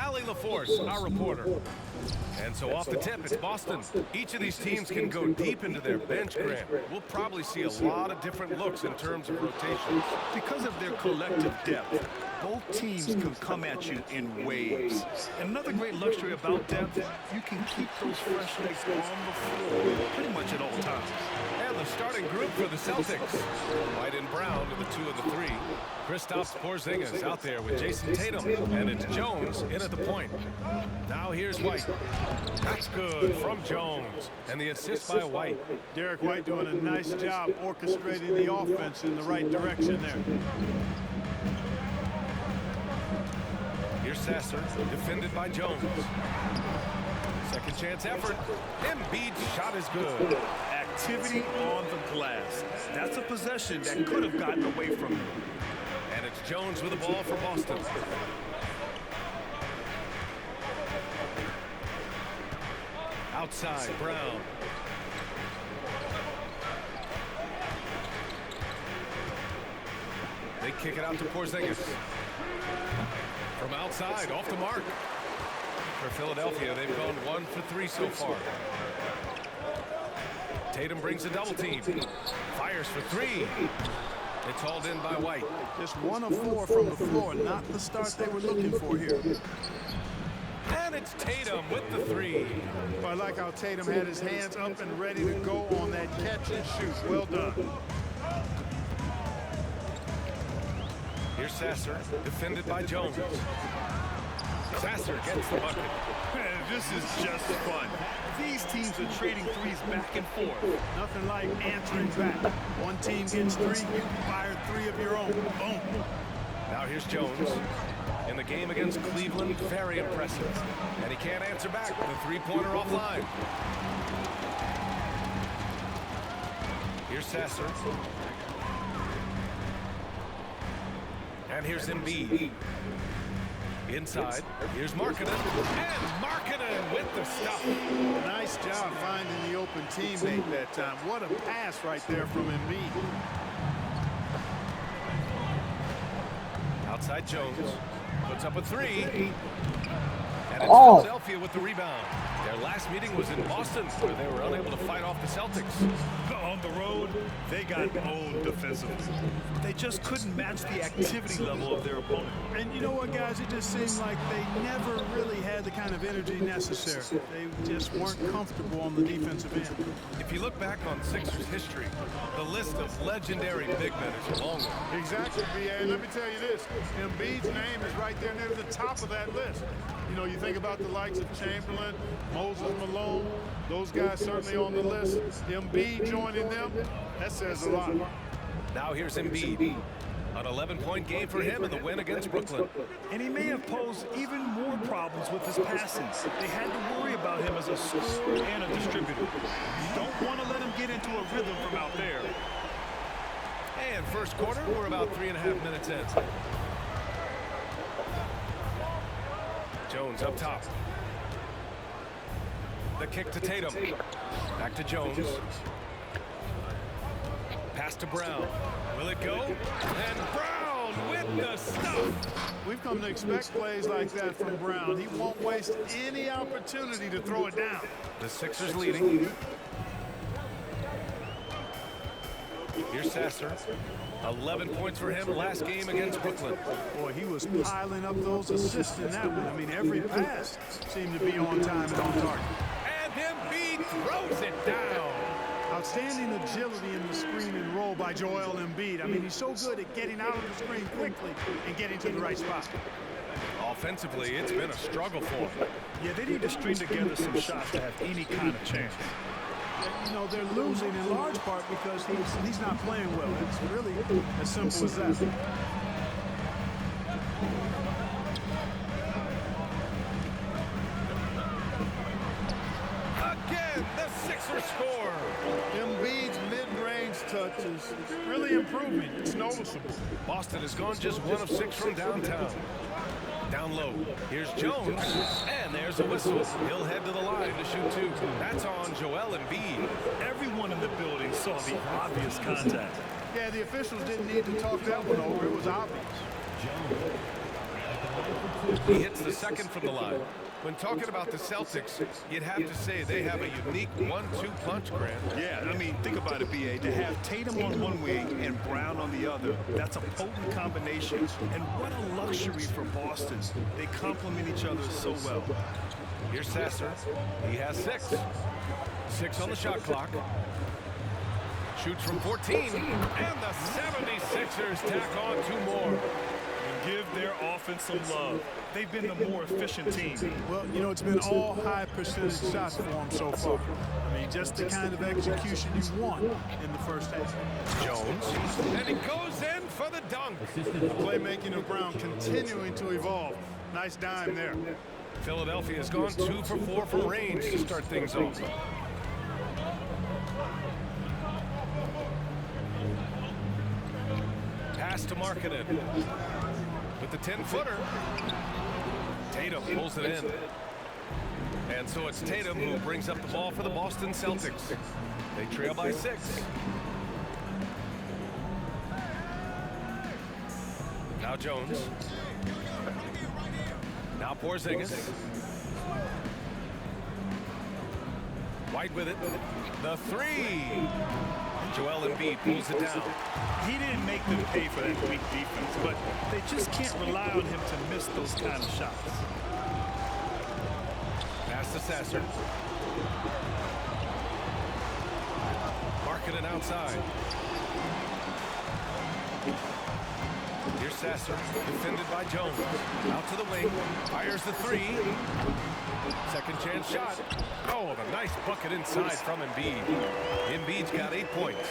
Allie LaForce, our reporter. And so off the tip, it's Boston. Each of these teams can go deep into their bench, Grant. We'll probably see a lot of different looks in terms of rotations. Because of their collective depth, both teams can come at you in waves. And another great luxury about depth, you can keep those fresh legs on the floor pretty much at all times. And the starting group for the Celtics. White and Brown to the 2 and the 3. Kristaps Porzingis out there with Jason Tatum. And it's Jones in at the point. Now here's White. That's good from Jones. And the assist by White. Derek White doing a nice job orchestrating the offense in the right direction there. Here's Sasser, defended by Jones. Second chance effort. Embiid's shot is good. Activity on the glass. That's a possession that could have gotten away from you. And it's Jones with the ball for Boston. Outside, Brown. They kick it out to Porzingis. From outside, off the mark. For Philadelphia, they've gone 1 for 3 so far. Tatum brings a double team. Fires for 3. It's hauled in by White. Just 1 of 4 from the floor, not the start they were looking for here. And it's Tatum with the 3. I like how Tatum had his hands up and ready to go on that catch and shoot. Well done. Here's Sasser, defended by Jones. Sasser gets the bucket. This is just fun. These teams are trading threes back and forth. Nothing like answering back. One team gets 3, you fire 3 of your own. Boom. Now here's Jones. In the game against Cleveland, very impressive. And he can't answer back. The three-pointer offline. Here's Sasser. And here's Embiid. Inside, here's Markkanen. And Markkanen with the stuff. Nice job finding the open teammate that time. What a pass right there from Embiid. Outside Jones. Puts up a 3. And it's Philadelphia with the rebound. Their last meeting was in Boston, where they were unable to fight off the Celtics. On the road, they got owned defensively. They just couldn't match the activity level of their opponent. And you know what, guys? It just seemed like they never really had the kind of energy necessary. They just weren't comfortable on the defensive end. If you look back on Sixers history, the list of legendary big men is a long one. Exactly, B.A. And let me tell you this. Embiid's name is right there near the top of that list. You know, you think about the likes of Chamberlain, Moses Malone, those guys certainly on the list. Embiid joining them, that says a lot. Now here's Embiid. An 11-point game for him in the win against Brooklyn. And he may have posed even more problems with his passing. They had to worry about him as a scorer and a distributor. You don't want to let him get into a rhythm from out there. And first quarter, we're about 3.5 minutes in. Jones up top. The kick to Tatum. Back to Jones. Pass to Brown. Will it go? And Brown with the stuff. We've come to expect plays like that from Brown. He won't waste any opportunity to throw it down. The Sixers leading. Here's Sasser. 11 points for him last game against Brooklyn. Boy, he was piling up those assists in that one. I mean, every pass seemed to be on time and on target. And Embiid throws it down. Outstanding agility in the screen and roll by Joel Embiid. I mean, he's so good at getting out of the screen quickly and getting to the right spot. Offensively, it's been a struggle for him. Yeah, they need to string together some shots to have any kind of chance. You know, they're losing in large part because he's not playing well. It's really as simple as that. Again, the Sixers score. Embiid's mid-range touch is really improving. It's noticeable. Boston has gone just 1 of 6 from downtown. Down low, here's Jones, and there's a whistle. He'll head to the line to shoot 2. That's on Joel Embiid. Everyone in the building saw the obvious contact. Yeah, the officials didn't need to talk that one over. It was obvious. He hits the second from the line. When talking about the Celtics, you'd have to say they have a unique 1-2 punch, Grant. Yeah, I mean, think about it, B.A. To have Tatum on one wing and Brown on the other, that's a potent combination. And what a luxury for Boston. They complement each other so well. Here's Sasser. He has 6. 6 on the shot clock. Shoots from 14. And the 76ers tack on 2 more. Give their offense some love. They've been the more efficient team. Well, you know, it's been all high percentage shots for them so far. I mean, just the kind of execution you want in the first half. Jones. And he goes in for the dunk. The playmaking of Brown continuing to evolve. Nice dime there. Philadelphia has gone 2 for 4 from range to start things off. Pass to Markkanen. With the 10-footer. Tatum pulls it in. And so it's Tatum who brings up the ball for the Boston Celtics. They trail by 6. Now Jones. Now Porzingis. White with it. The 3. Joel Embiid pulls it down. He didn't make them pay for that weak defense, but they just can't rely on him to miss those kind of shots. Pass to Sasser. Markkanen outside. Here's Sasser, defended by Jones. Out to the wing, fires the 3. Second chance shot. Oh, the nice bucket inside from Embiid. Embiid's got 8 points.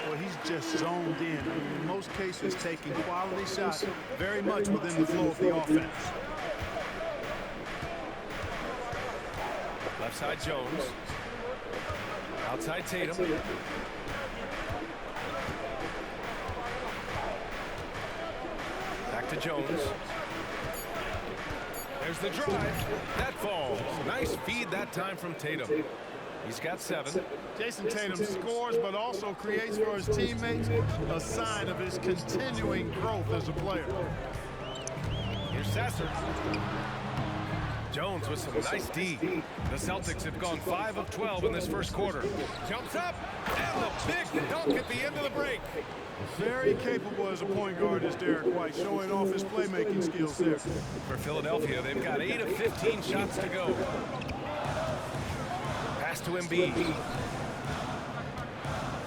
Well, he's just zoned in. In most cases, taking quality shots very much within the flow of the offense. Left side Jones. Outside Tatum. Back to Jones. There's the drive. That falls. Nice feed that time from Tatum. He's got 7. Jason Tatum scores, but also creates for his teammates a sign of his continuing growth as a player. Here's Sasser. Jones with some nice D. The Celtics have gone 5 of 12 in this first quarter. Jumps up, and the big dunk at the end of the break. Very capable as a point guard is Derek White, showing off his playmaking skills there. For Philadelphia, they've got 8 of 15 shots to go. Pass to Embiid.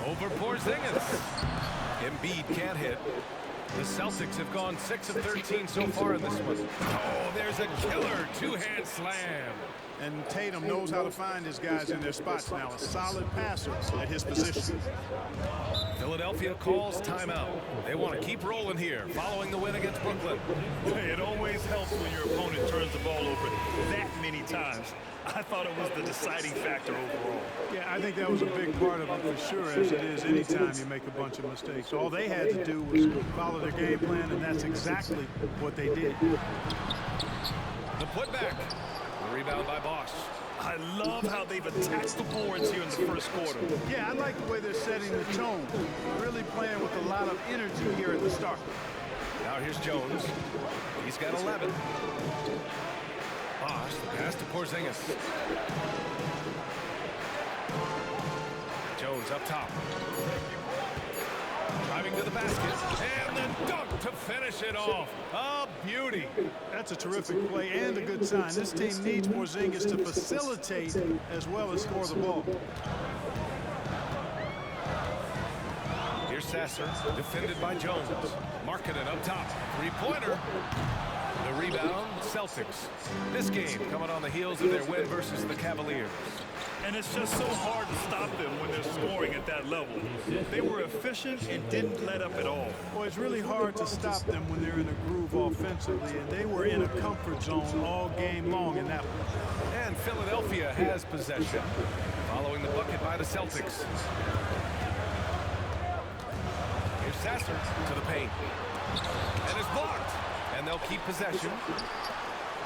Over Porzingis. Embiid can't hit. The Celtics have gone 6 of 13 so far in this one. Oh, there's a killer 2-hand slam. And Tatum knows how to find his guys in their spots now. A solid passer at his position. Philadelphia calls timeout. They want to keep rolling here following the win against Brooklyn. It always helps when your opponent turns the ball over that many times. I thought it was the deciding factor overall. Yeah, I think that was a big part of it for sure, as it is anytime you make a bunch of mistakes. All they had to do was follow their game plan, and that's exactly what they did. The putback. The rebound by Bosch. I love how they've attacked the boards here in the first quarter. Yeah, I like the way they're setting the tone. Really playing with a lot of energy here at the start. Now here's Jones. He's got 11. Bosch, the pass to Porzingis. Jones up top. Driving to the basket. And the dunk to finish it off. A beauty. That's a terrific play and a good sign. This team needs Porzingis to facilitate as well as score the ball. Here's Sasser, defended by Jones. Markkanen up top. 3-pointer. The rebound, Celtics. This game coming on the heels of their win versus the Cavaliers. And it's just so hard to stop them when they're scoring at that level. They were efficient and didn't let up at all. Well, it's really hard to stop them when they're in a groove offensively, and they were in a comfort zone all game long in that one. And Philadelphia has possession, following the bucket by the Celtics. Here's Sasser to the paint. And it's blocked. And they'll keep possession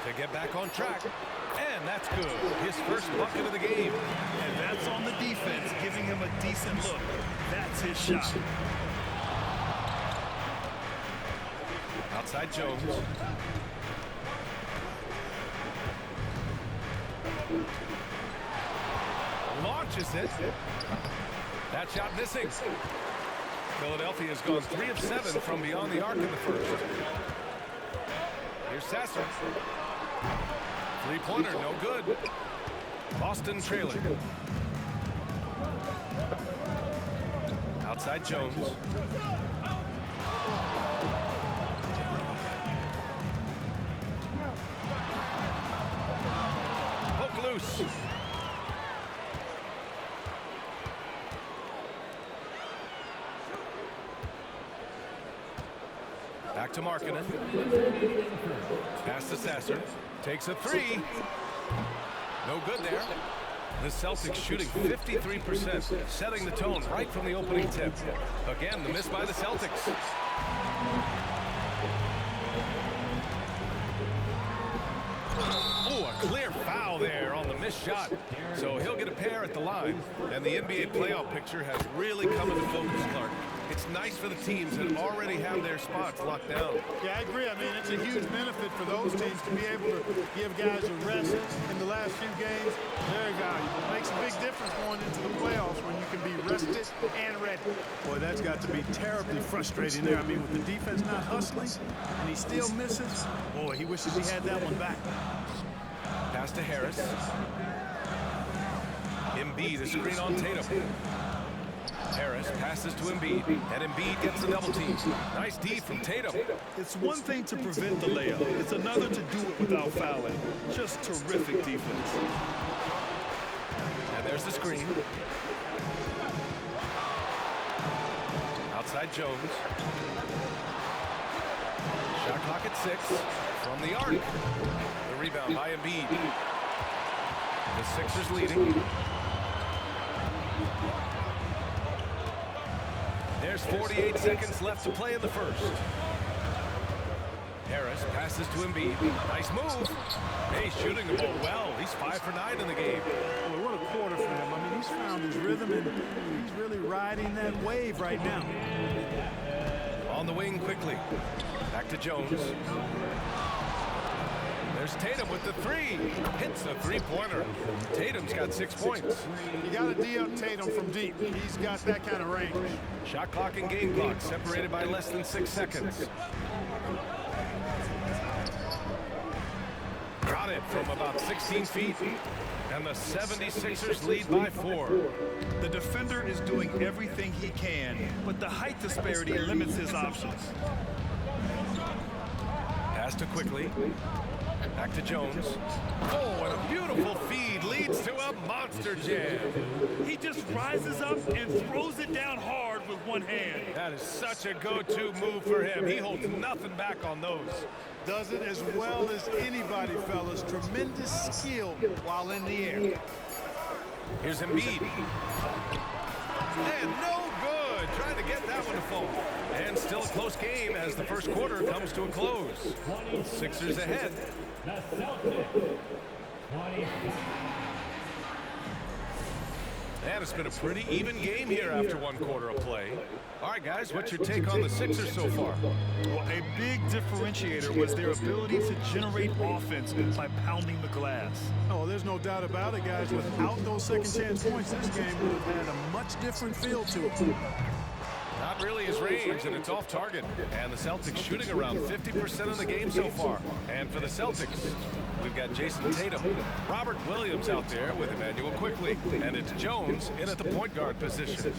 to get back on track. And that's good. His first bucket of the game. And that's on the defense, giving him a decent look. That's his shot. Outside Jones. Launches it. That shot missing. Philadelphia has gone 3 of 7 from beyond the arc in the first. Here's Sasser. Three-pointer, no good. Boston trailing. Outside Jones. Poke loose. Back to Markkanen. Pass to Sasser. Takes a three. No good there. The Celtics shooting 53%, setting the tone right from the opening tip. Again, the miss by the Celtics. Oh, a clear foul there on the missed shot. So he'll get a pair at the line. And the NBA playoff picture has really come into focus, Clark. It's nice for the teams that already have their spots locked down. Yeah, I agree. I mean, it's a huge benefit for those teams to be able to give guys a rest in the last few games. There you go. It makes a big difference going into the playoffs when you can be rested and ready. Boy, that's got to be terribly frustrating there. I mean, with the defense not hustling and he still misses, boy, he wishes he had that one back. Pass to Harris. Embiid, the screen on Tatum. Harris passes to Embiid, and Embiid gets the double team. Nice D from Tatum. It's one thing to prevent the layup. It's another to do it without fouling. Just terrific defense. And there's the screen. Outside Jones. Shot clock at 6 from the arc. The rebound by Embiid. The Sixers leading. There's 48 seconds left to play in the first. Harris passes to Embiid. Nice move. Hey, shooting the ball well. He's 5 for 9 in the game. Boy, what a quarter for him. I mean, he's found his rhythm, and he's really riding that wave right now. On the wing quickly. Back to Jones. There's Tatum with the three. Hits a three-pointer. Tatum's got 6 points. You got to D up Tatum from deep. He's got that kind of range. Shot clock and game clock separated by less than 6 seconds. Got it from about 16 feet. And the 76ers lead by 4. The defender is doing everything he can, but the height disparity limits his options. Pass to quickly. Back to Jones. Oh, and a beautiful feed leads to a monster jam. He just rises up and throws it down hard with one hand. That is such a go-to move for him. He holds nothing back on those. Does it as well as anybody, fellas. Tremendous skill while in the air. Here's Embiid. And no good. Trying to get that one to fall. And still a close game as the first quarter comes to a close. Sixers ahead. And it's been a pretty even game here after one quarter of play. All right, guys, what's your take on the Sixers so far? Well, a big differentiator was their ability to generate offense by pounding the glass. Oh, there's no doubt about it, guys. Without those second chance points, this game would have had a much different feel to it. Not really his range, and it's off target. And the Celtics shooting around 50% of the game so far. And for the Celtics, we've got Jason Tatum, Robert Williams out there with Emmanuel Quickley, and it's Jones in at the point guard position.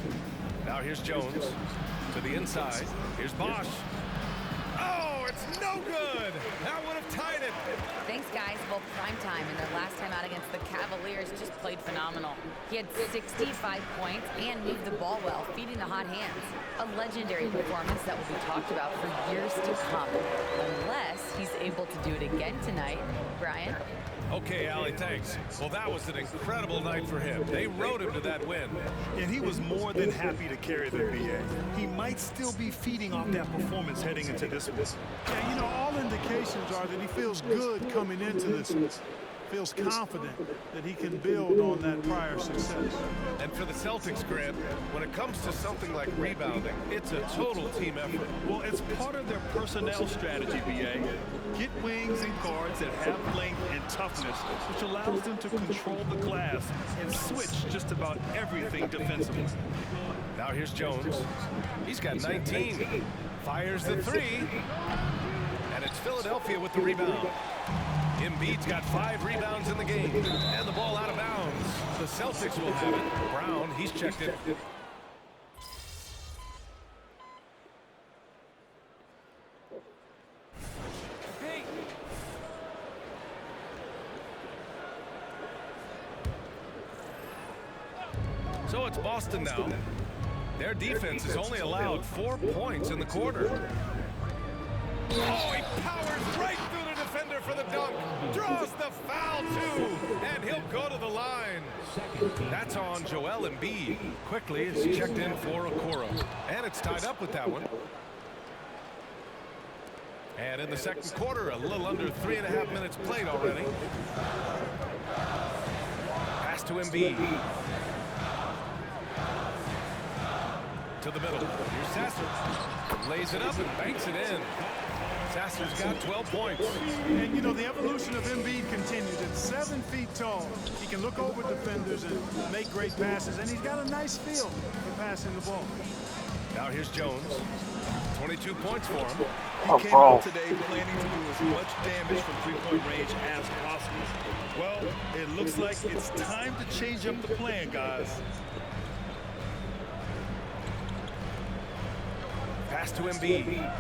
Now here's Jones to the inside. Here's Bosch. Oh, it's no good. That would have tied it. Thanks, guys. Well, primetime and their last time out against the Cavaliers just played phenomenal. He had 65 points and moved the ball well, feeding the hot hands. A legendary performance that will be talked about for years to come, unless he's able to do it again tonight. Brian? Okay, Allie, thanks. Well, that was an incredible night for him. They rode him to that win. And he was more than happy to carry the NBA. He might still be feeding off that performance heading into this one. Yeah, you know, all indications are that he feels good coming into this one. feels confident that he can build on that prior success. And for the Celtics, Grant, when it comes to something like rebounding, it's a total team effort. Well, it's part of their personnel strategy, BA. Get wings and guards that have length and toughness, which allows them to control the glass and switch just about everything defensively. Now here's Jones. He's got 19. Fires the three. And it's Philadelphia with the rebound. Embiid's got 5 rebounds in the game. And the ball out of bounds. The Celtics will have it. Brown, he's checked it. So it's Boston now. Their defense has only allowed 4 points in the quarter. Oh, he powers right through the defender for the dunk. Draws the foul, too. And he'll go to the line. That's on Joel Embiid. Quickly, it's checked in for Okoro. And it's tied up with that one. And in the second quarter, a little under 3.5 minutes played already. Pass to Embiid. To the middle. Here's Sasser. Lays it up and banks it in. Sasser's got 12 points. And, you know, the evolution of Embiid continues. At 7 feet tall, he can look over defenders and make great passes, and he's got a nice feel for passing the ball. Now here's Jones. 22 points for him. He came out today planning to do as much damage from three-point range as possible. Well, it looks like it's time to change up the plan, guys. Pass to Embiid.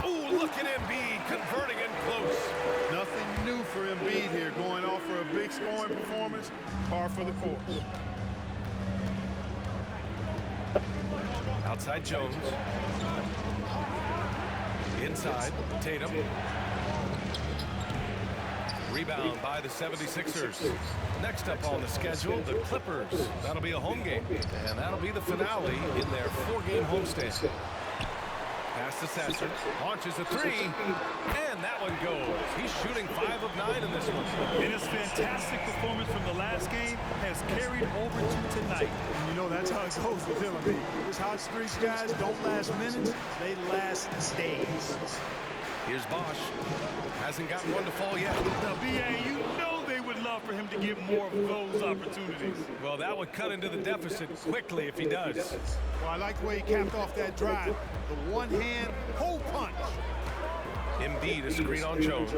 Oh, look at Embiid converting in close. Nothing new for Embiid here, going off for a big scoring performance, par for the course. Outside Jones. Inside, Tatum. Rebound by the 76ers. Next up on the schedule, the Clippers. That'll be a home game, and that'll be the finale in their 4-game homestand. Pass to Sasser, launches a three, and that one goes. He's shooting 5 of 9 in this one. And his fantastic performance from the last game has carried over to tonight. And you know, that's how it goes with him. I mean, his hot streaks, guys, don't last minutes, they last days. Here's Bosch. Hasn't gotten one to fall yet. Now, BA, you know they would love for him to get more of those opportunities. Well, that would cut into the deficit quickly if he does. Well, I like the way he capped off that drive. The one-hand hole punch. Embiid, a screen on Jones.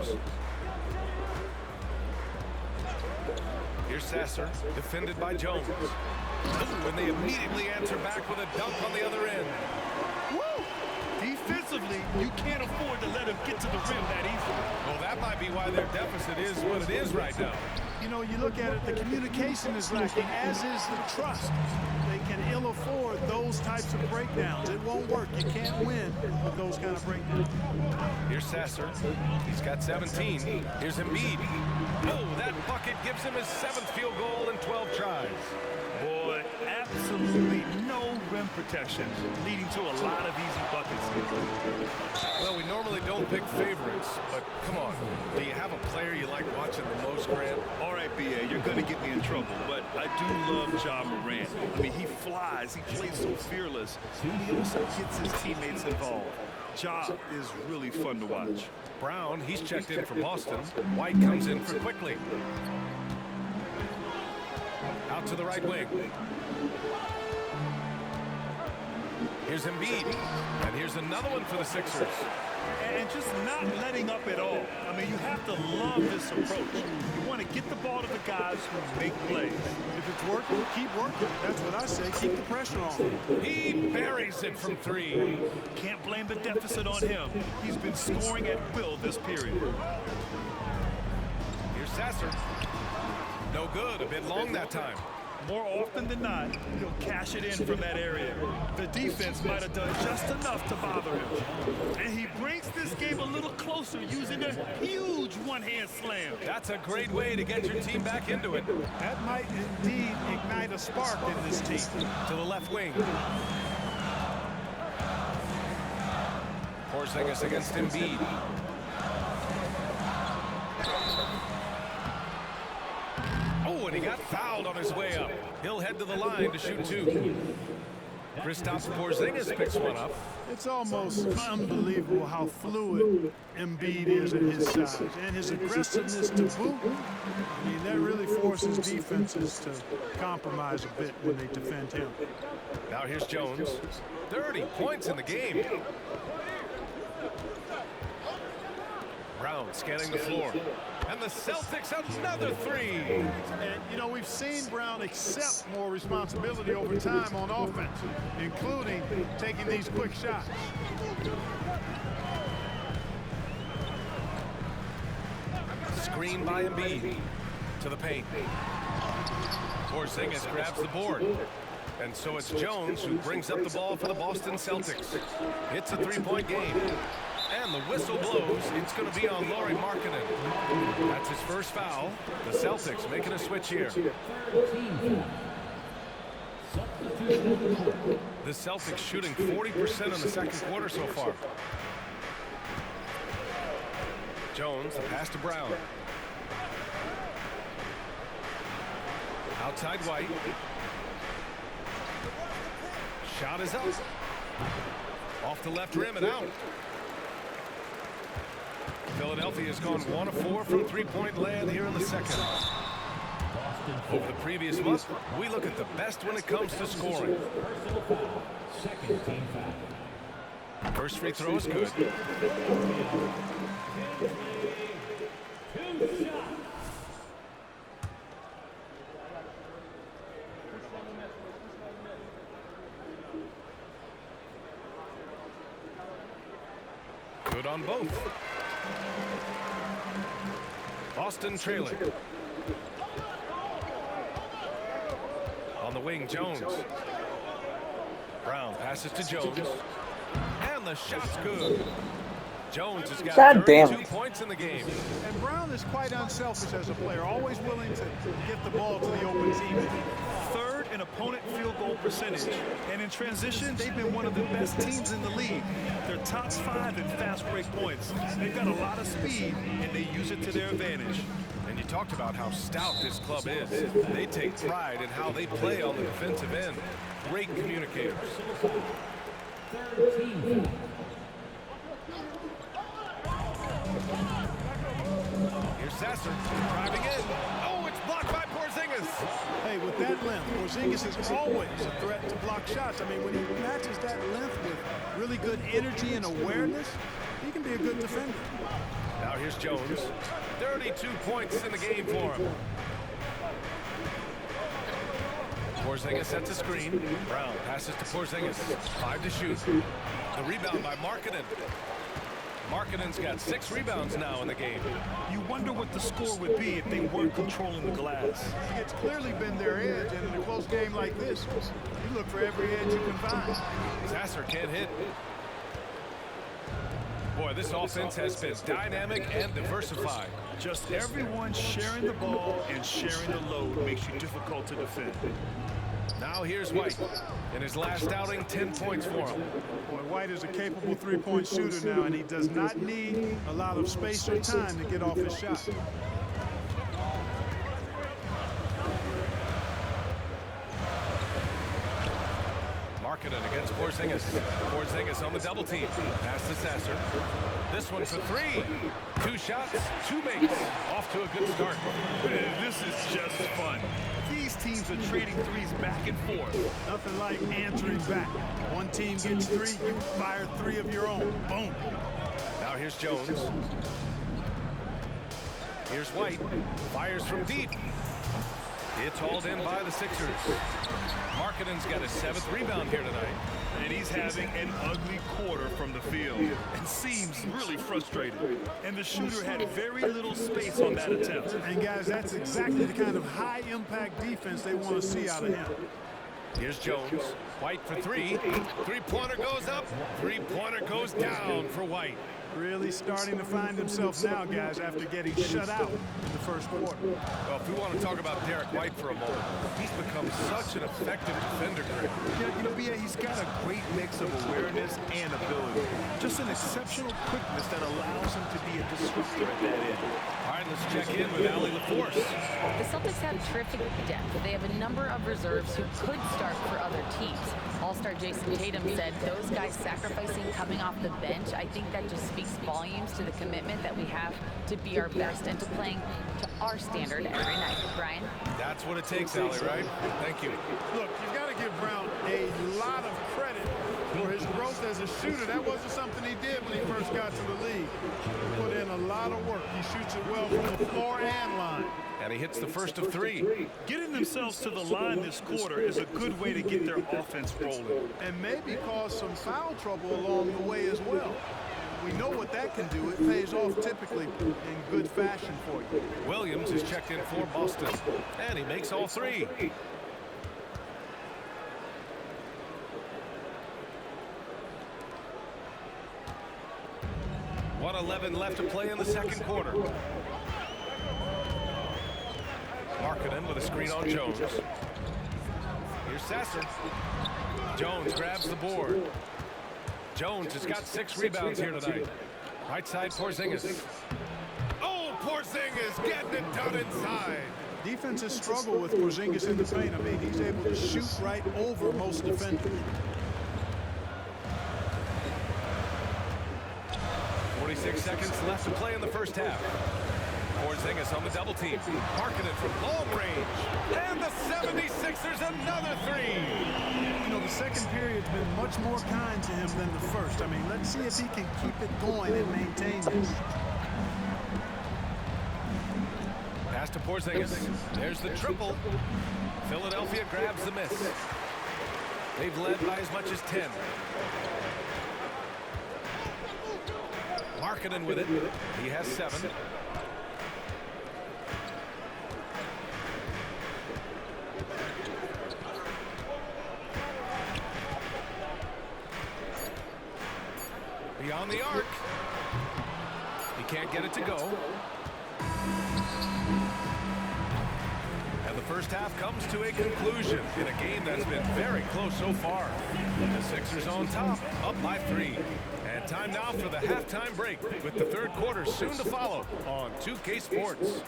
Here's Sasser, defended by Jones. Ooh, and they immediately answer back with a dunk on the other end. Woo! Defensively, you can't afford to let him get to the rim that easily. Well, that might be why their deficit is what it is right now. You know, you look at it, the communication is lacking, as is the trust. They can ill afford those types of breakdowns. It won't work. You can't win with those kind of breakdowns. Here's Sasser. He's got 17. Here's Embiid. Oh, that bucket gives him his 7th field goal in 12 tries. Boy, absolutely no rim protection, leading to a lot of easy buckets. Well, we normally don't pick favorites, but come on. Do you have a player you like watching the most, Grant? All right, BA, you're going to get me in trouble, but I do love Ja Morant. I mean, he flies. He plays so fearless. He also gets his teammates involved. Ja is really fun to watch. Brown, he's checked in for Boston. White comes in for Quickly. Out to the right wing. Here's Embiid. And here's another one for the Sixers. And just not letting up at all. I mean, you have to love this approach. You want to get the ball to the guys who make plays. If it's working, keep working. That's what I say. Keep the pressure on. He buries it from 3. Can't blame the deficit on him. He's been scoring at will this period. Here's Sasser. No good. A bit long that time. More often than not, he'll cash it in from that area. The defense might have done just enough to bother him. And he brings this game a little closer using a huge one-hand slam. That's a great way to get your team back into it. That might indeed ignite a spark in this team. To the left wing. Porzingis against Embiid. he got fouled on his way up. He'll head to the line to shoot 2. Kristaps Porzingis picks one up. It's almost unbelievable how fluid Embiid is at his size, and his aggressiveness to boot. I mean, that really forces defenses to compromise a bit when they defend him. Now here's Jones. 30 points in the game. Brown scanning the floor. And the Celtics another 3. And, you know, we've seen Brown accept more responsibility over time on offense, including taking these quick shots. Screen by Embiid. To the paint. Porzingis grabs the board. And so it's Jones who brings up the ball for the Boston Celtics. It's a 3-point game. And the whistle blows. It's going to be on Lauri Markkanen. That's his first foul. The Celtics making a switch here. The Celtics shooting 40% in the second quarter so far. Jones, the pass to Brown. Outside White. Shot is up. Off the left rim and out. Philadelphia has gone 1 of 4 from three-point land here in the second. Over the previous month, we look at the best when it comes to scoring. First free throw is good. Good on both. Boston trailing. On the wing, Jones. Brown passes to Jones. And the shot's good. Jones has got 32 points in the game. And Brown is quite unselfish as a player, always willing to get the ball to the open team. Third in opponent field goal percentage. And in transition, they've been one of the best teams in the league. They're top 5 in fast break points. They've got a lot of speed, and they use it to their advantage. And you talked about how stout this club is. They take pride in how they play on the defensive end. Great communicators. Here's Sasser driving in. Oh, it's blocked by Porzingis. Hey, with that length, Porzingis is always a threat to block shots. I mean, when he matches that length with really good energy and awareness, he can be a good defender. Now here's Jones. 32 points in the game for him. Porzingis sets a screen. Brown passes to Porzingis. 5 to shoot. The rebound by Markkanen. Markkanen's got 6 rebounds now in the game. You wonder what the score would be if they weren't controlling the glass. It's clearly been their edge, and in a close game like this, you look for every edge you can find. Sasser can't hit. Boy, this offense has been dynamic and diversified. Just everyone sharing the ball and sharing the load makes you difficult to defend. Now here's White. In his last outing, 10 points for him. Boy, White is a capable three-point shooter now, and he does not need a lot of space or time to get off his shot. Markkanen against Porzingis. Porzingis on the double team. Pass to Sasser. This one for 3. 2 shots, 2 makes. Off to a good start. This is just fun. These teams are trading threes back and forth. Nothing like answering back. One team gets 3, you fire 3 of your own. Boom. Now here's Jones. Here's White. Fires from deep. It's hauled in by the Sixers. Markkanen's got his 7th rebound here tonight. And he's having an ugly quarter from the field and seems really frustrated. And the shooter had very little space on that attempt. And guys, that's exactly the kind of high-impact defense they want to see out of him. Here's Jones. White for 3. Three-pointer goes up. Three-pointer goes down for White. Really starting to find himself now, guys, after getting shut out in the first quarter. Well, if we want to talk about Derek White for a moment, he's become such an effective defender, Greg. You know, B.A., he's got a great mix of awareness and ability. Just an exceptional quickness that allows him to be a disruptor at that end. All right, let's check in with Allie LaForce. The Celtics have terrific depth. They have a number of reserves who could start for other teams. All-star Jason Tatum said those guys sacrificing coming off the bench, I think that just speaks volumes to the commitment that we have to be our best and to playing to our standard every night. Brian? That's what it takes, Allie, right? Thank you. Look, you've got to give Brown a lot of credit for his growth as a shooter. That wasn't something he did when he first got to the league. He put in a lot of work. He shoots it well from the floor and line. And he hits the first of 3. Getting themselves to the line this quarter is a good way to get their offense rolling. And maybe cause some foul trouble along the way as well. We know what that can do. It pays off typically in good fashion for you. Williams is checked in for Boston. And he makes all 3. .111 left to play in the second quarter. Markkanen with a screen on Jones. Here's Sasser. Jones grabs the board. Jones has got 6 rebounds here tonight. Right side, Porzingis. Oh, Porzingis getting it done inside. Defenses struggle with Porzingis in the paint. I mean, he's able to shoot right over most defenders. 46 seconds left to play in the first half. Porzingis on the double team. Markkanen from long range. And the 76ers another 3. You know, the second period's been much more kind to him than the first. I mean, let's see if he can keep it going and maintain this. Pass to Porzingis. There's the triple. Philadelphia grabs the miss. They've led by as much as 10. Markkanen with it. He has 7. Beyond the arc. He can't get it to go. And the first half comes to a conclusion in a game that's been very close so far. The Sixers on top, up by 3. And time now for the halftime break with the third quarter soon to follow on 2K Sports.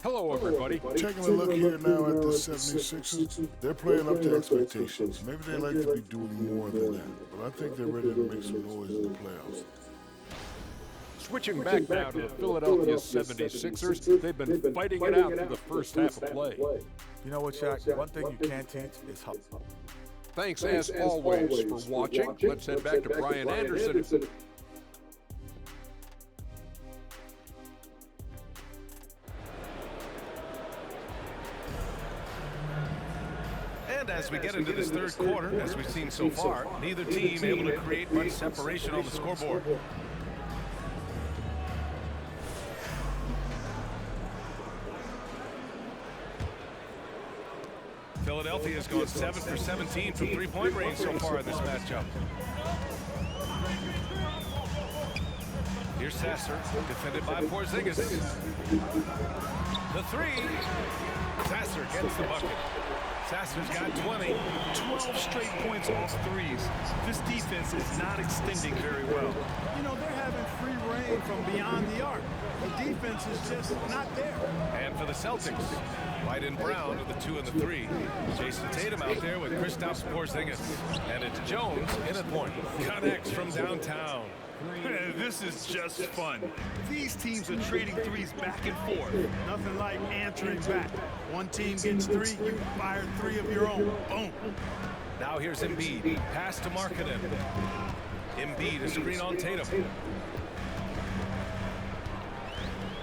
Hello, everybody. Taking a look here now at the 76ers, they're playing up to expectations. Maybe they like to be doing more than that, but I think they're ready to make some noise in the playoffs. Switching back now to the Philadelphia 76ers, they've been fighting it out through the first half of play. You know what, Shaq? One thing you can't teach is hustle. Thanks, as always, for watching. Let's head back to Brian Anderson. And as we get into this third quarter, as we've seen so far, neither team able to create much separation on the scoreboard. Philadelphia has gone 7 for 17 from three-point range so far in this matchup. Here's Sasser, defended by Porzingis. The 3. Sasser gets the bucket. Sasser's got 20. 12 straight points off threes. This defense is not extending very well. You know, they're having free reign from beyond the arc. The defense is just not there. And for the Celtics, White and Brown with the 2 and the 3. Jason Tatum out there with Kristaps Porzingis. And it's Jones in at point. Connects from downtown. This is just fun. These teams are trading threes back and forth. Nothing like answering back. One team gets 3, you fire 3 of your own. Boom. Now here's Embiid. Pass to Markkanen. Embiid, a screen on Tatum.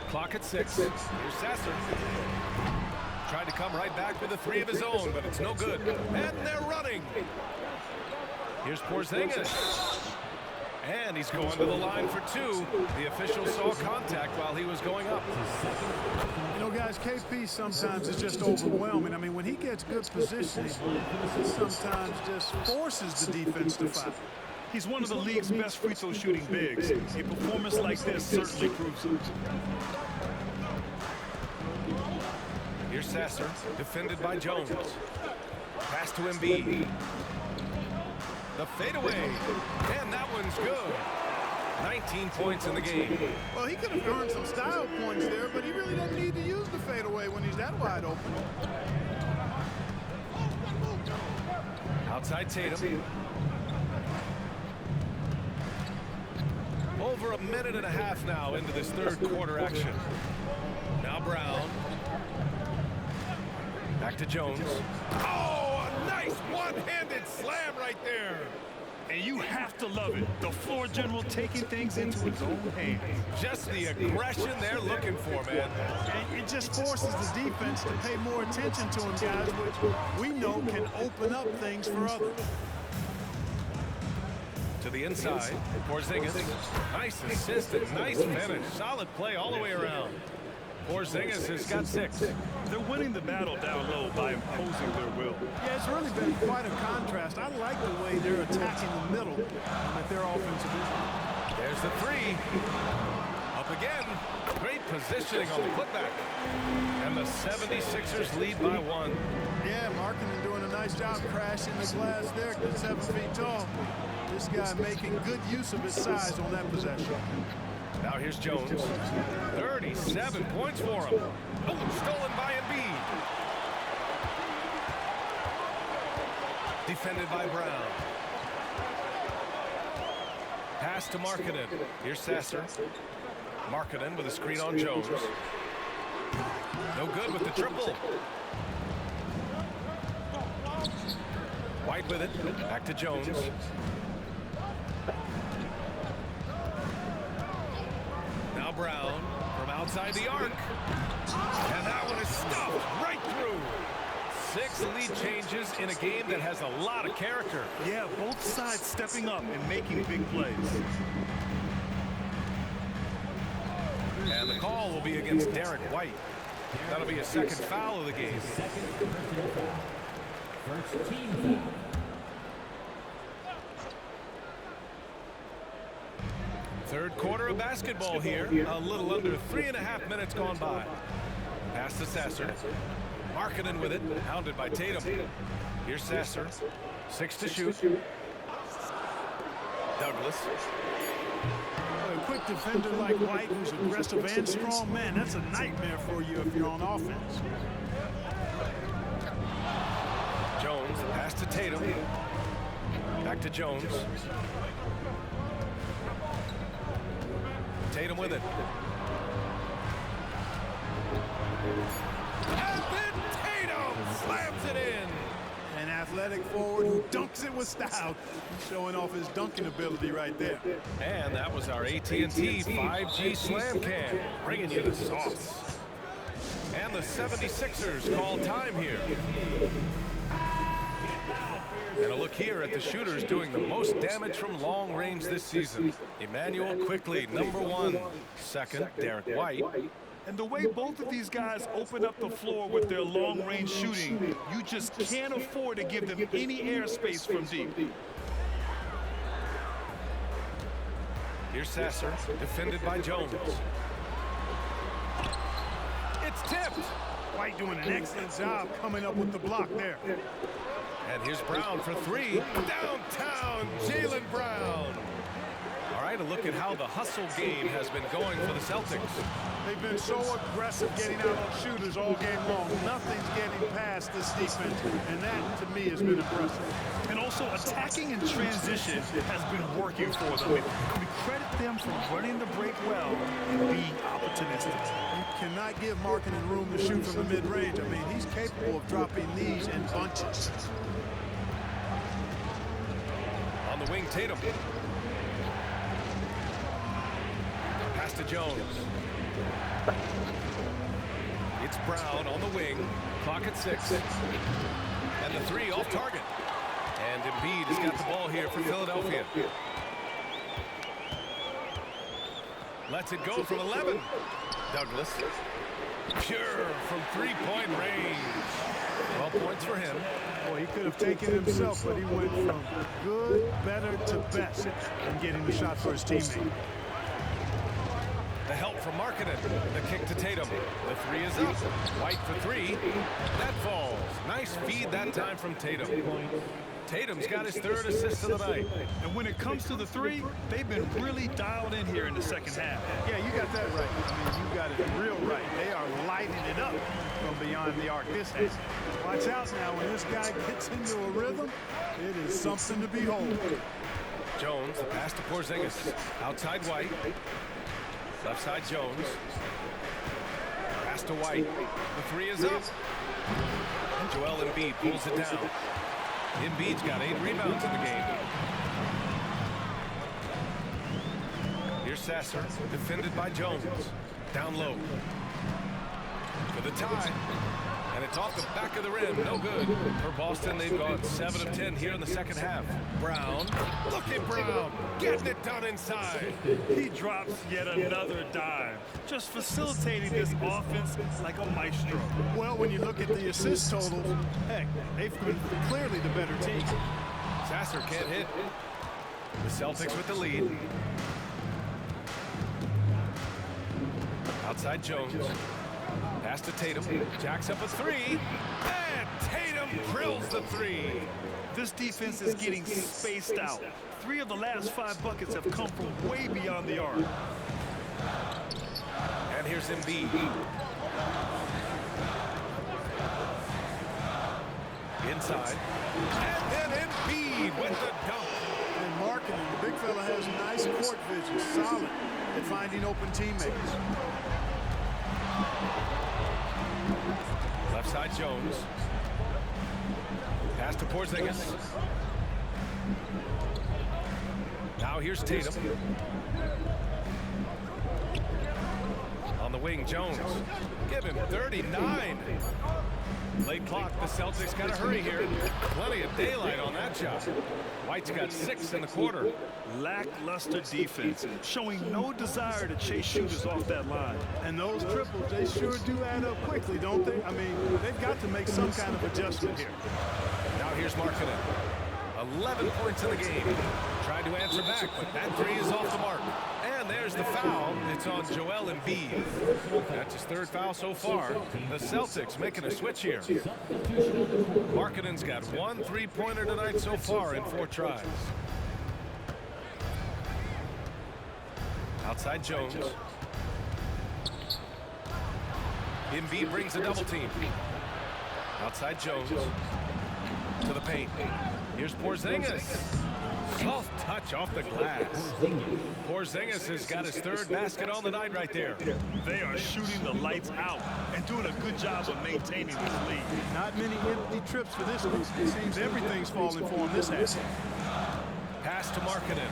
Clock at 6. Here's Sasser. Tried to come right back with a 3 of his own, but it's no good. And they're running. Here's Porzingis. And he's going to the line for 2. The official saw contact while he was going up. You know, guys, KP sometimes is just overwhelming. I mean, when he gets good positioning, he sometimes just forces the defense to foul. He's one of the league's best free throw shooting bigs. A performance like this certainly proves it. Here's Sasser, defended by Jones. Pass to Embiid. The fadeaway. And that one's good. 19 points in the game. Well, he could have earned some style points there, but he really doesn't need to use the fadeaway when he's that wide open. Outside Tatum. Over a minute and a half now into this third quarter action. Now Brown. Back to Jones. Oh, a nice one-handed slam right there. And you have to love it. The floor general taking things into his own hands. Just the aggression they're looking for, man. And it just forces the defense to pay more attention to him, guys, which we know can open up things for others. To the inside, Porzingis. Nice assist and nice finish. Solid play all the way around. Porzingis has got 6. They're winning the battle down low by imposing their will. Yeah, it's really been quite a contrast. I like the way they're attacking the middle with their offensive end. There's the 3. Up again. Great positioning on the putback. And the 76ers lead by 1. Yeah, Markkanen doing a nice job crashing the glass there. Good 7 feet tall. This guy making good use of his size on that possession. Now here's Jones. 37 points for him. Oh, stolen by Embiid. Defended by Brown. Pass to Markkanen. Here's Sasser. Markkanen with a screen on Jones. No good with the triple. White with it. Back to Jones. Now Brown from outside the arc. And that one is stuffed right through. 6 lead changes in a game that has a lot of character. Yeah, both sides stepping up and making big plays. And the call will be against Derek White. That'll be a second foul of the game. First team. Third quarter of basketball here. A little under 3.5 minutes gone by. Pass to Sasser. Markkanen with it, hounded by Tatum. Here's Sasser. 6 to shoot. Douglas. A quick defender like White, who's aggressive and strong, man, that's a nightmare for you if you're on offense. Jones, pass to Tatum. Back to Jones. Tatum with it. And then Tatum slams it in. An athletic forward who dunks it with style. Showing off his dunking ability right there. And that was our AT&T 5G Slam Cam, bringing you the sauce. And the 76ers call time here. And a look here at the shooters doing the most damage from long range this season. Emmanuel Quickley, #1. Second, Derek White. And the way both of these guys open up the floor with their long-range shooting, you just can't afford to give them any airspace from deep. Here's Sasser, defended by Jones. It's tipped. White doing an excellent job coming up with the block there. And here's Brown for 3. Downtown, Jaylen Brown. All right, a look at how the hustle game has been going for the Celtics. They've been so aggressive getting out on shooters all game long. Nothing's getting past this defense, and that, to me, has been impressive. And also, attacking in transition has been working for them. We credit them for running the break well and being opportunistic. You cannot give Markkanen room to shoot from the mid-range. I mean, he's capable of dropping these in bunches. On the wing, Tatum. Pass to Jones. It's Brown on the wing. Clock at 6. And the 3 off target. And Embiid has got the ball here for Philadelphia. Lets it go from 11. Douglas. Pure from 3-point range. 12 points for him. Boy, he could have taken it himself, but he went from good, better to best in getting the shot for his teammate. The help from Markkanen. The kick to Tatum. The 3 is up. White for 3. That falls. Nice feed that time from Tatum. Tatum's got his third assist of the night. And when it comes to the three, they've been really dialed in here in the second half. Yeah, you got that right. I mean, you got it real right. They are lighting it up from beyond the arc this half. Watch out now. When this guy gets into a rhythm, it is something to behold. Jones, the pass to Porzingis. Outside White. Left side Jones. Pass to White. The three is up. And Joel Embiid pulls it down. Embiid's got 8 rebounds in the game. Here's Sasser, defended by Jones. Down low. For the tie. And it's off the back of the rim. No good. For Boston, they've gone 7 of 10 here in the second half. Brown. Look at Brown. Getting it done inside. He drops yet another dime, just facilitating this offense like a maestro. Well, when you look at the assist totals, heck, they've been clearly the better team. Sasser can't hit. The Celtics with the lead. Outside Jones. Pass to Tatum. Jacks up a three. And Tatum drills the three. This defense is getting spaced out. 3 of the last 5 buckets have come from way beyond the arc. And here's Embiid. Inside. And then Embiid with the dunk. And Markkanen, the big fella, has nice court vision, solid at finding open teammates. Left side Jones. Pass to Porzingis. Now here's Tatum. On the wing, Jones. Give him 39. Late clock, the Celtics got to hurry here. Plenty of daylight on that shot. White's got 6 in the quarter. Lackluster defense, showing no desire to chase shooters off that line. And those triples, they sure do add up quickly, don't they? I mean, they've got to make some kind of adjustment here. Now here's Markkanen. 11 points in the game. Tried to answer back, but that three is off the mark. And there's the foul. It's on Joel Embiid. That's his 3rd foul so far. The Celtics making a switch here. Markkanen's got 1 3-pointer tonight so far in 4 tries. Outside Jones. Embiid brings a double team. Outside Jones. To the paint. Here's Porzingis. Soft touch off the glass. Porzingis has got his 3rd basket on the night right there. They are shooting the lights out and doing a good job of maintaining this lead. Not many empty trips for this group. It seems everything's falling for him this half. Pass to Markkanen.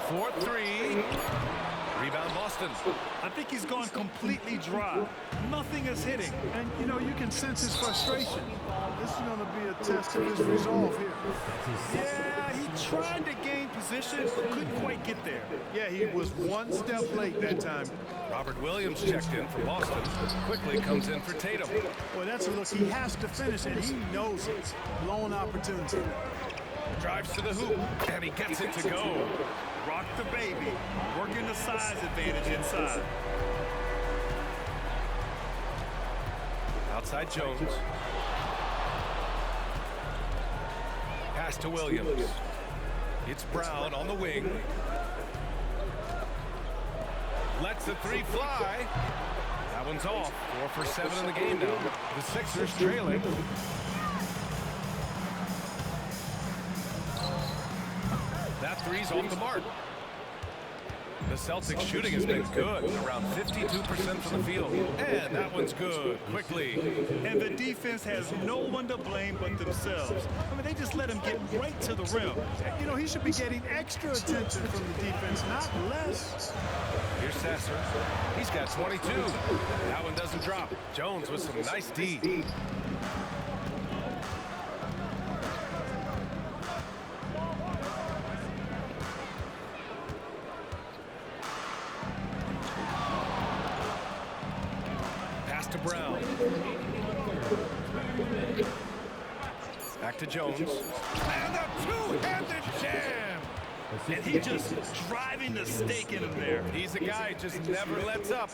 Fourth three. Rebound Boston. I think he's gone completely dry. Nothing is hitting. And, you know, you can sense his frustration. This is going to be a test of his resolve here. Yeah, he tried to gain position, but couldn't quite get there. Yeah, he was 1 step late that time. Robert Williams checked in for Boston. Quickly comes in for Tatum. Well, that's a look. He has to finish, and he knows it. Blown opportunity. Drives to the hoop, and he gets it to go. Rock the baby, working the size advantage inside. Outside Jones. Pass to Williams. It's Brown on the wing. Lets the three fly. That one's off. 4 for 7 in the game now. The Sixers trailing. That three's off the mark. The Celtics shooting has been good, around 52% from the field. And that one's good, quickly. And the defense has no one to blame but themselves. I mean, they just let him get right to the rim. You know, he should be getting extra attention from the defense, not less. Here's Sasser. He's got 22. That one doesn't drop. Jones with some nice D. To Brown. Back to Jones. And a two-handed jam. And he just driving the stake in him there. He's a guy who just never lets up.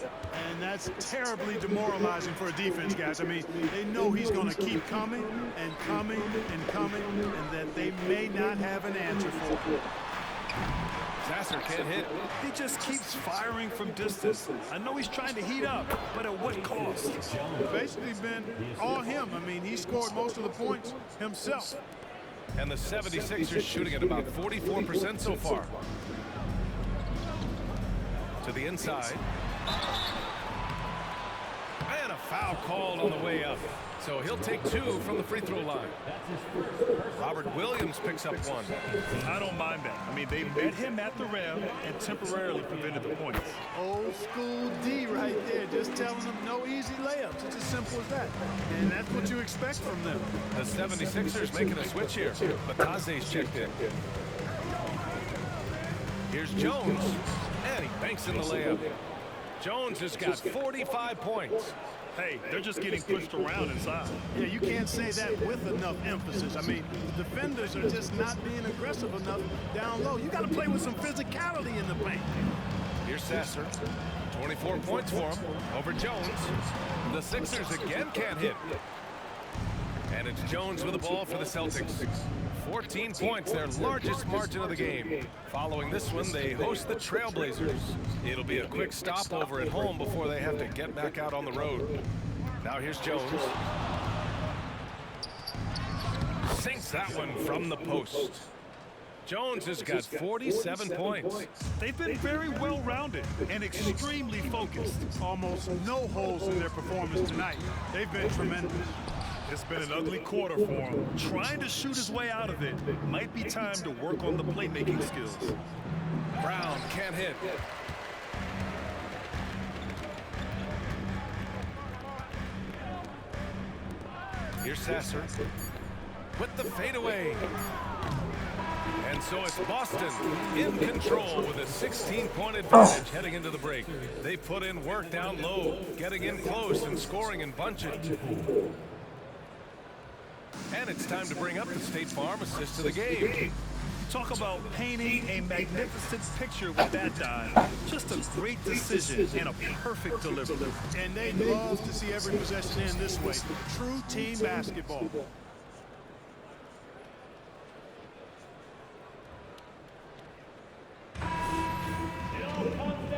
And that's terribly demoralizing for a defense, guys. I mean, they know he's going to keep coming and coming and coming, and that they may not have an answer for it. Sasser can't hit. He just keeps firing from distance. I know he's trying to heat up, but at what cost? It's basically been all him. I mean, he scored most of the points himself. And the 76ers shooting at about 44% so far. To the inside. And a foul called on the way up. So he'll take 2 from the free throw line. Robert Williams picks up 1. I don't mind that. I mean, they met him at the rim and temporarily prevented the points. Old school D right there, just telling them no easy layups. It's as simple as that. And that's what you expect from them. The 76ers making a switch here. Batase's checked in. Here's Jones. And he banks in the layup. Jones has got 45 points. Hey, they're just getting pushed around inside. Yeah, you can't say that with enough emphasis. I mean, defenders are just not being aggressive enough down low. You got to play with some physicality in the paint. Here's Sasser. 24 points for him over Jones. The Sixers again can't hit. And it's Jones with the ball for the Celtics. 14 points, their largest margin of the game. Following this one, they host the Trailblazers. It'll be a quick stopover at home before they have to get back out on the road. Now here's Jones. Sinks that one from the post. Jones has got 47 points. They've been very well-rounded and extremely focused. Almost no holes in their performance tonight. They've been tremendous. It's been an ugly quarter for him. Trying to shoot his way out of it. Might be time to work on the playmaking skills. Brown can't hit. Here's Sasser with the fadeaway. And so it's Boston in control with a 16-point advantage heading into the break. They put in work down low, getting in close and scoring in bunches. And it's time to bring up the State Farm assist of the game. Talk about painting a magnificent picture with that dive. Just a great decision and a perfect delivery. And they love to see every possession end this way. True team basketball.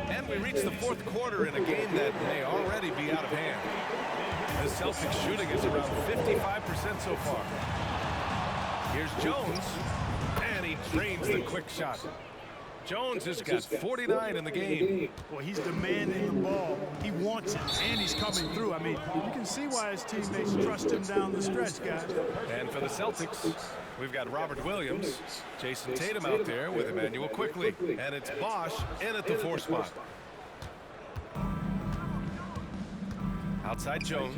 And we reach the fourth quarter in a game that may already be out of hand. The Celtics shooting is around 55% so far. Here's Jones, and he drains the quick shot. Jones has got 49 in the game. Well, he's demanding the ball. He wants it, and he's coming through. I mean, you can see why his teammates trust him down the stretch, guys. And for the Celtics, we've got Robert Williams, Jason Tatum out there with Emmanuel Quickley, and it's Bosch in at the 4 spot. Outside Jones.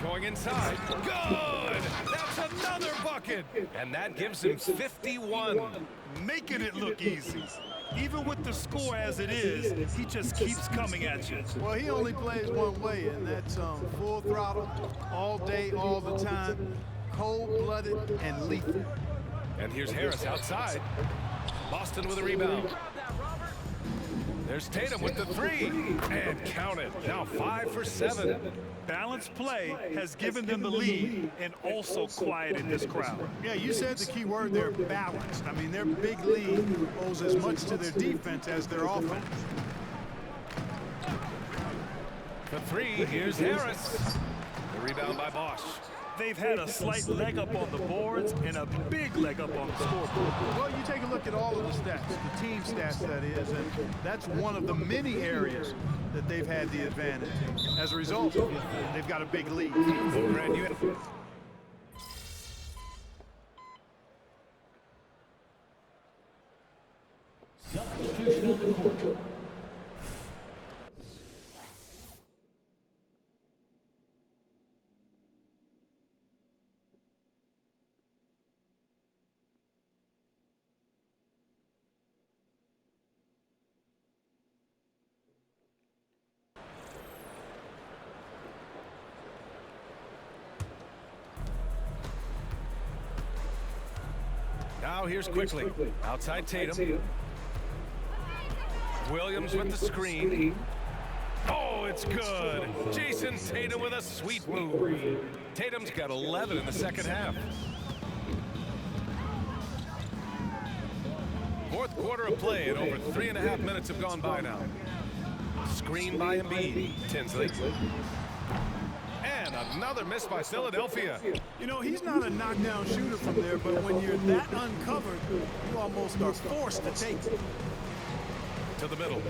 Going inside. Good! That's another bucket! And that gives him 51. Making it look easy. Even with the score as it is, he just keeps coming at you. Well, he only plays one way, and that's full throttle, all day, all the time, cold-blooded and lethal. And here's Harris outside. Boston with a rebound. There's Tatum with the 3. And count it. Now 5 for 7. Balanced play has given them the lead and also quieted this crowd. Yeah, you said the key word there, balanced. I mean, their big lead owes as much to their defense as their offense. The 3, here's Harris. The rebound by Bosch. They've had a slight leg up on the boards and a big leg up on the scoreboard. Well, you take a look at all of the stats, the team stats that is, and that's one of the many areas that they've had the advantage. As a result, they've got a big lead. Brand new. Substitution on the court. Now here's quickly. Outside Tatum. Williams with the screen. Oh, it's good. Jason Tatum with a sweet move. Tatum's got 11 in the second half. Fourth quarter of play, and over 3.5 minutes have gone by now. Screen by Embiid. Tinsley. And another miss by Philadelphia. You know, he's not a knockdown shooter from there, but when you're that uncovered, you almost are forced to take it. To the middle.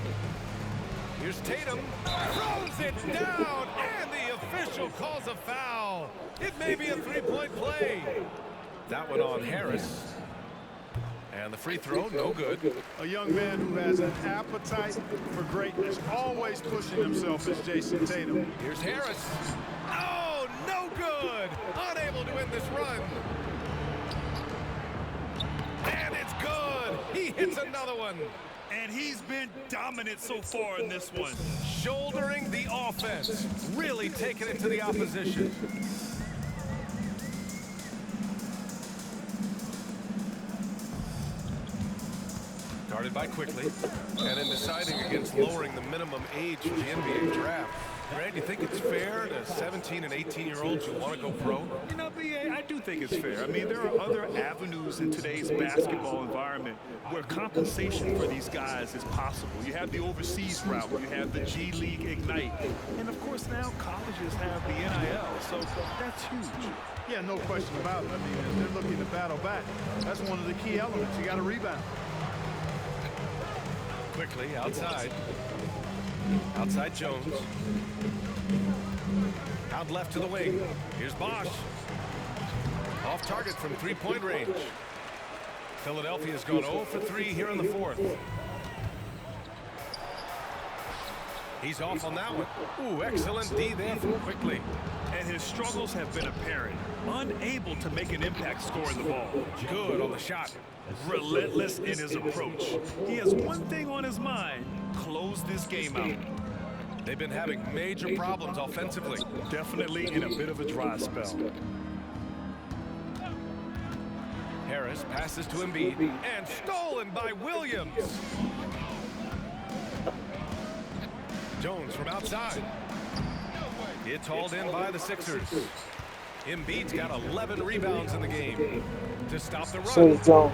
Here's Tatum. Throws it down, and the official calls a foul. It may be a three-point play. That one on Harris. And the free throw, no good. A young man who has an appetite for greatness, always pushing himself, is Jason Tatum. Here's Harris. Oh, no good. Unable to win this run. And it's good. He hits another one. And he's been dominant so far in this one. Shouldering the offense. Really taking it to the opposition. Guarded by quickly, and in deciding against lowering the minimum age of the NBA draft, Grant, you think it's fair to 17 and 18-year-olds who want to go pro? You know, B.A., I do think it's fair. I mean, there are other avenues in today's basketball environment where compensation for these guys is possible. You have the overseas route, you have the G League Ignite, and of course now colleges have the NIL, so that's huge. Yeah, no question about it. I mean, as they're looking to battle back, that's one of the key elements. You got to rebound. Quickly, outside. Outside Jones. Out left to the wing. Here's Bosch. Off target from three-point range. Philadelphia's gone 0 for 3 here in the fourth. He's off on that one. Ooh, excellent D there from Quickly. And his struggles have been apparent. Unable to make an impact scoring the ball. Good on the shot. Relentless in his approach. He has one thing on his mind: close this game out. They've been having major problems offensively. Definitely in a bit of a dry spell. Harris passes to Embiid, and stolen by Williams. Jones from outside. It's hauled in by the Sixers. Embiid's got 11 rebounds in the game to stop the run. Some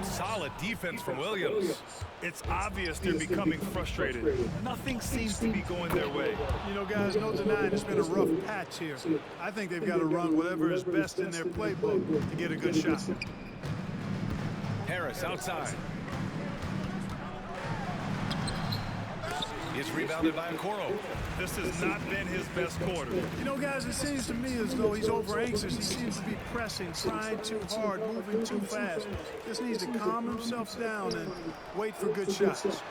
solid defense from Williams. It's obvious they're becoming frustrated. Nothing seems to be going their way. You know, guys, no denying it's been a rough patch here. I think they've got to run whatever is best in their playbook to get a good shot. Harris outside. It's rebounded by Okoro. This has not been his best quarter. You know, guys, it seems to me as though he's over anxious. He seems to be pressing, trying too hard, moving too fast. Just needs to calm himself down and wait for good shots.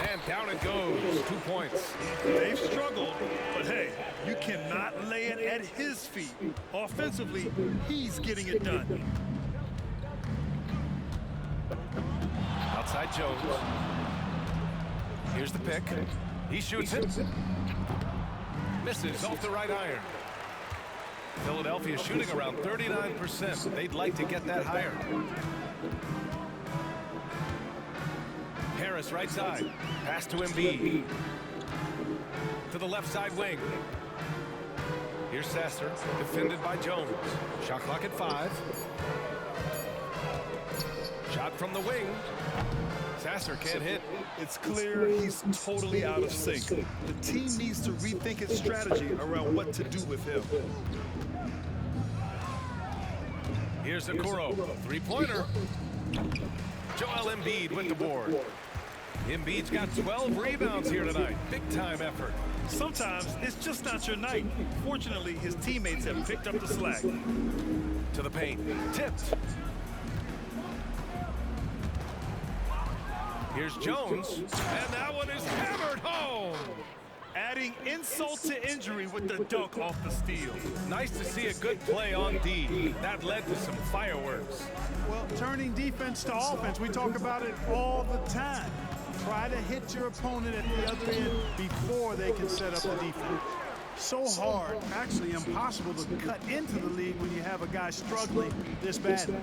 And down it goes. 2 points. They've struggled, but hey, you cannot lay it at his feet. Offensively, he's getting it done. Outside Jones. Here's the pick. He shoots it. Misses off the right iron. Philadelphia shooting around 39%. They'd like to get that higher. Harris right side. Pass to Embiid. To the left side wing. Here's Sasser, defended by Jones. Shot clock at 5. Shot from the wing. Sasser can't hit. It's clear he's totally out of sync. The team needs to rethink its strategy around what to do with him. Here's Okoro, three-pointer. Joel Embiid with the board. Embiid's got 12 rebounds here tonight. Big-time effort. Sometimes it's just not your night. Fortunately, his teammates have picked up the slack. To the paint. Tipped. Here's Jones, and that one is hammered home. Adding insult to injury with the dunk off the steal. Nice to see a good play on D. That led to some fireworks. Well, turning defense to offense, we talk about it all the time. Try to hit your opponent at the other end before they can set up the defense. So hard, actually impossible to cut into the lead when you have a guy struggling this badly.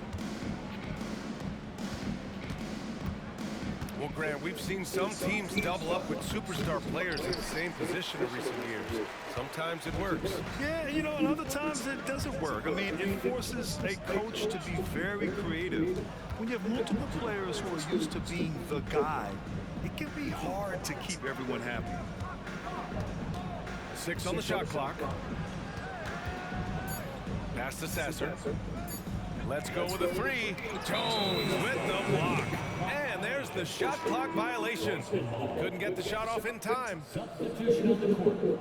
Well, Grant, we've seen some teams double up with superstar players in the same position in recent years. Sometimes it works. Yeah, you know, and other times it doesn't work. I mean, it forces a coach to be very creative. When you have multiple players who are used to being the guy, it can be hard to keep everyone happy. 6 on the shot clock. Pass to Sasser. Let's go with a 3. Jones with the block. And there's the shot clock violation. Couldn't get the shot off in time. Substitution on the court.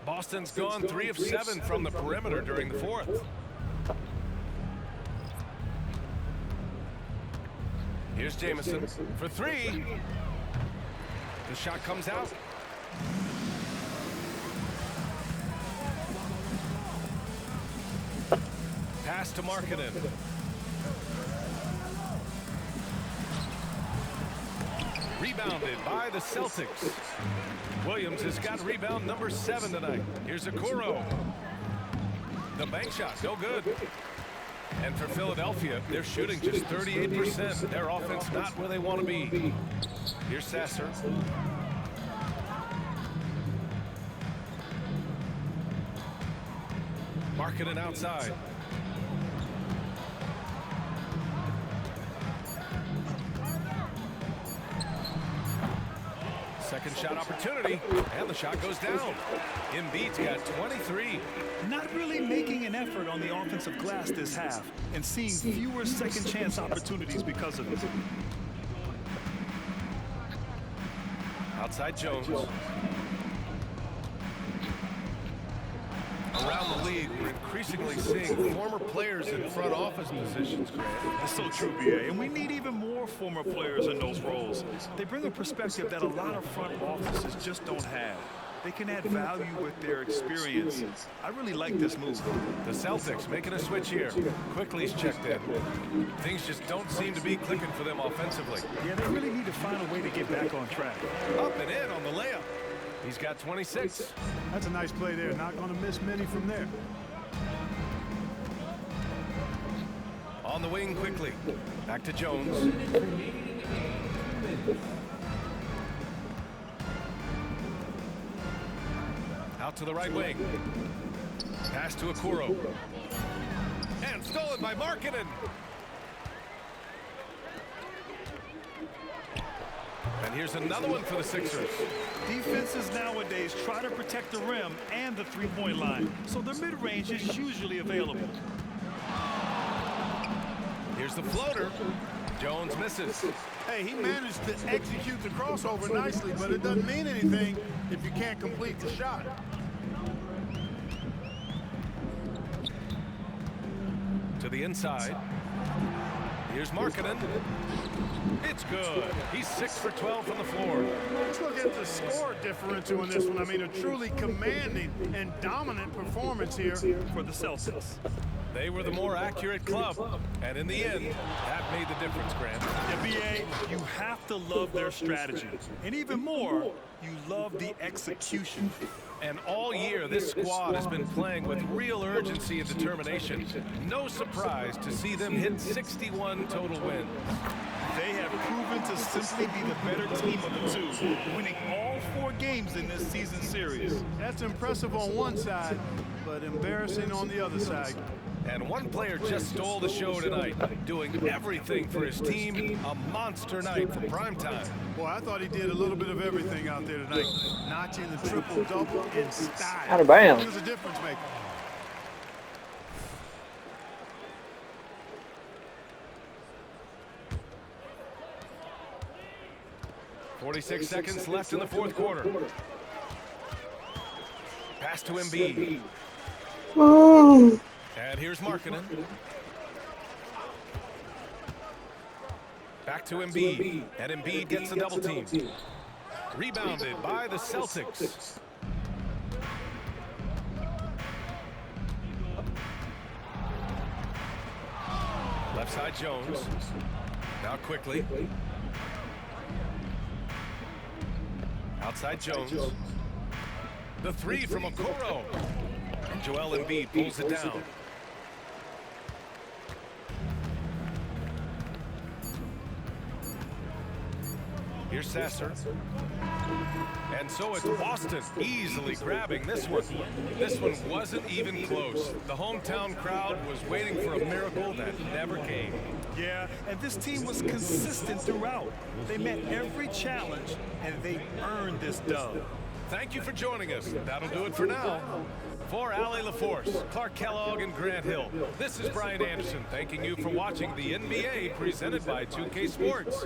Boston's gone 3 of 7 from the perimeter during the 4th. Here's Jamison for 3. The shot comes out. Pass to Markkanen. Rebounded by the Celtics. Williams has got rebound number 7 tonight. Here's Okoro. The bank shot, no good. And for Philadelphia, they're shooting just 38%. Their offense not where they want to be. Here's Sasser. Markkanen outside. Second shot opportunity, and the shot goes down. Embiid's got 23. Not really making an effort on the offensive glass this half and seeing fewer second chance opportunities because of it. Outside Jones. Around the league, we're increasingly seeing former players in front office positions, Grant. That's so true, B.A. And we need even more former players in those roles. They bring a perspective that a lot of front offices just don't have. They can add value with their experience. I really like this move. The Celtics making a switch here. Quickly's checked in. Things just don't seem to be clicking for them offensively. Yeah, they really need to find a way to get back on track. Up and in on the layup. He's got 26. That's a nice play there. Not going to miss many from there. On the wing quickly. Back to Jones. Out to the right wing. Pass to Okoro. And stolen by Markkanen. And here's another one for the Sixers. Defenses nowadays try to protect the rim and the three-point line, so the mid-range is usually available. Here's the floater. Jones misses. Hey, he managed to execute the crossover nicely, but it doesn't mean anything if you can't complete the shot. To the inside. Here's Markkanen. It's good. He's 6 for 12 from the floor. Let's look at the score differential in this one. I mean, a truly commanding and dominant performance here For the Celtics. They were the more accurate club. And in the end, that made the difference, Grant. Yeah, B.A., you have to love their strategy. And even more, you love the execution. And all year, this squad has been playing with real urgency and determination. No surprise to see them hit 61 total wins. They have proven to simply be the better team of the two, winning all 4 games in this season series. That's impressive on one side, but embarrassing on the other side. And one player just stole the show tonight, doing everything for his team. A monster night for primetime. Boy, I thought he did a little bit of everything out there tonight. Notching the triple-double in style. Out of bounds. He was a difference maker. .46 seconds left in the fourth quarter. Pass to Embiid. And here's Markkanen. Back to Embiid. And Embiid gets a double team. Rebounded by the Celtics. Left side Jones. Now quickly. Outside Jones. The three from Okoro. And Joel Embiid pulls it down. Here's Sasser. And so it's Boston easily grabbing this one. This one wasn't even close. The hometown crowd was waiting for a miracle that never came. Yeah, and this team was consistent throughout. They met every challenge, and they earned this dub. Thank you for joining us. That'll do it for now. For Allie LaForce, Clark Kellogg, and Grant Hill, this is Brian Anderson thanking you for watching the NBA presented by 2K Sports.